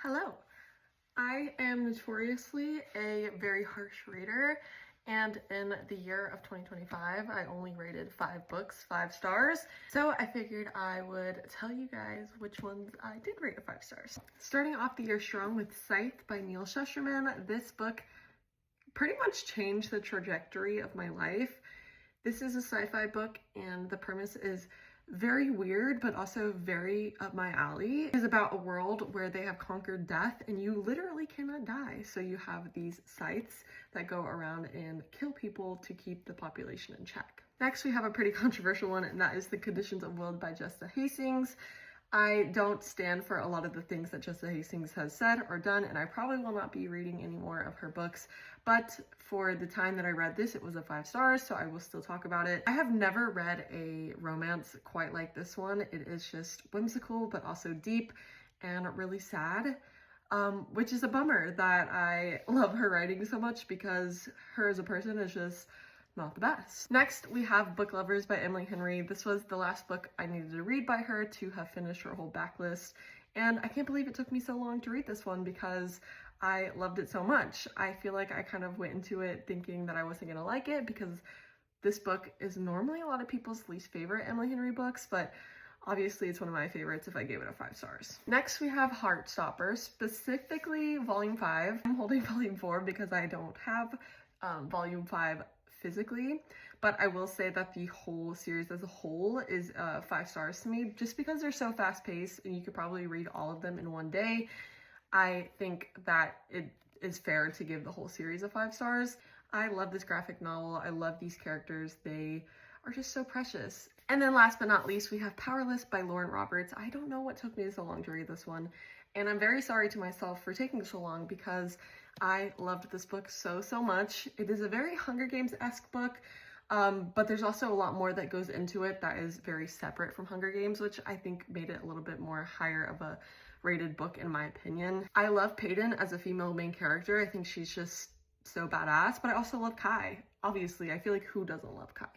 Hello. I am notoriously a very harsh reader, and in the year of 2025, I only rated 5 books 5 stars. So I figured I would tell you guys which ones I did rate 5 stars. Starting off the year strong with Scythe by Neil Shusterman. This book pretty much changed the trajectory of my life. This is a sci-fi book, and the premise is very weird, but also very up my alley. It is about a world where they have conquered death and you literally cannot die. So you have these scythes that go around and kill people to keep the population in check. Next, we have a pretty controversial one, and that is The Conditions of Will by Jessa Hastings. I don't stand for a lot of the things that Jessa Hastings has said or done, and I probably will not be reading any more of her books, but for the time that I read this, it was a 5 stars, so I will still talk about it. I have never read a romance quite like this one. It is just whimsical, but also deep and really sad, which is a bummer that I love her writing so much, because her as a person is just not the best. Next, we have Book Lovers by Emily Henry. This was the last book I needed to read by her to have finished her whole backlist, and I can't believe it took me so long to read this one because I loved it so much. I feel like I kind of went into it thinking that I wasn't gonna like it, because this book is normally a lot of people's least favorite Emily Henry books, but obviously it's one of my favorites if I gave it a 5 stars. Next, we have Heartstopper, specifically Volume 5. I'm holding Volume 4 because I don't have Volume 5 physically, but I will say that the whole series as a whole is 5 stars to me, just because they're so fast-paced and you could probably read all of them in one day. I think that it is fair to give the whole series a 5 stars. I love this graphic novel. I love these characters. They are just so precious. And then last but not least, we have Powerless by Lauren Roberts. I don't know what took me so long to read this one, and I'm very sorry to myself for taking so long because I loved this book so much. It is a very Hunger Games-esque book, but there's also a lot more that goes into it that is very separate from Hunger Games, which I think made it a little bit more higher of a rated book in my opinion. I love Peyton as a female main character. I think she's just so badass, but I also love Kai. Obviously, I feel like who doesn't love Kai?